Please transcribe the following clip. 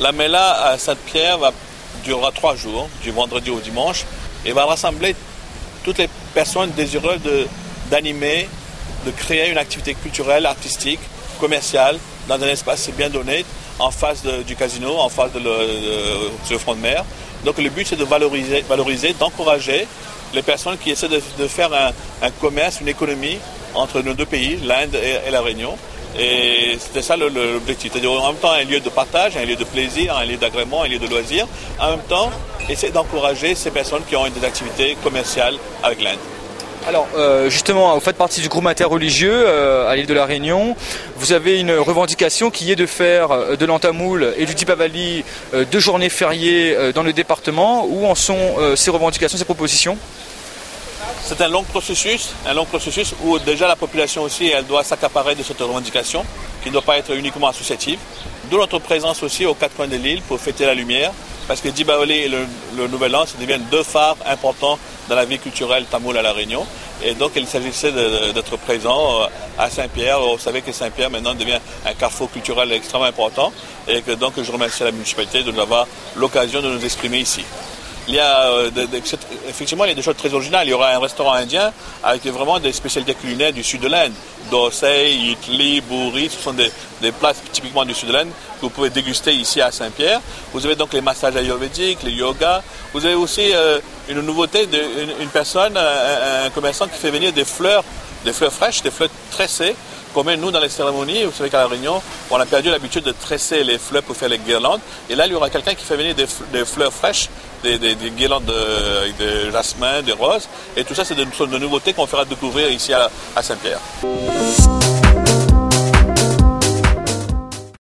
La Mela à Sainte-Pierre durera 3 jours, du vendredi au dimanche, et va rassembler toutes les personnes désireuses d'animer, de créer une activité culturelle, artistique, commerciale, dans un espace bien donné, en face du casino, en face sur le front de mer. Donc le but c'est de valoriser, d'encourager les personnes qui essaient de faire un commerce, une économie entre nos deux pays, l'Inde et la Réunion. Et c'était ça l'objectif, c'est-à-dire en même temps un lieu de partage, un lieu de plaisir, un lieu d'agrément, un lieu de loisir, en même temps essayer d'encourager ces personnes qui ont des activités commerciales avec l'Inde. Alors justement, vous faites partie du groupe interreligieux à l'île de la Réunion. Vous avez une revendication qui est de faire de l'Antamoul et du Deepavali 2 journées fériées dans le département. Où en sont ces revendications, ces propositions ? C'est un long processus où déjà la population aussi elle doit s'accaparer de cette revendication qui ne doit pas être uniquement associative. D'où notre présence aussi aux 4 coins de l'île pour fêter la lumière. Parce que Deepavali et le Nouvel An, ça deviennent 2 phares importants dans la vie culturelle tamoule à La Réunion. Et donc, il s'agissait d'être présent à Saint-Pierre. Vous savez que Saint-Pierre, maintenant, devient un carrefour culturel extrêmement important. Et que donc, je remercie la municipalité de nous avoir l'occasion de nous exprimer ici. Il y a effectivement il y a des choses très originales. Il y aura un restaurant indien avec vraiment des spécialités culinaires du sud de l'Inde. Dosai, idli, bourri, ce sont des plats typiquement du sud de l'Inde que vous pouvez déguster ici à Saint-Pierre. Vous avez donc les massages ayurvédiques, les yogas. Vous avez aussi une nouveauté une personne, un commerçant qui fait venir des fleurs fraîches, des fleurs tressées. Comme nous, dans les cérémonies, vous savez qu'à La Réunion, on a perdu l'habitude de tresser les fleurs pour faire les guirlandes. Et là, il y aura quelqu'un qui fait venir des fleurs fraîches, des guirlandes de jasmin, des roses. Et tout ça, c'est de nouveautés qu'on fera découvrir ici à Saint-Pierre.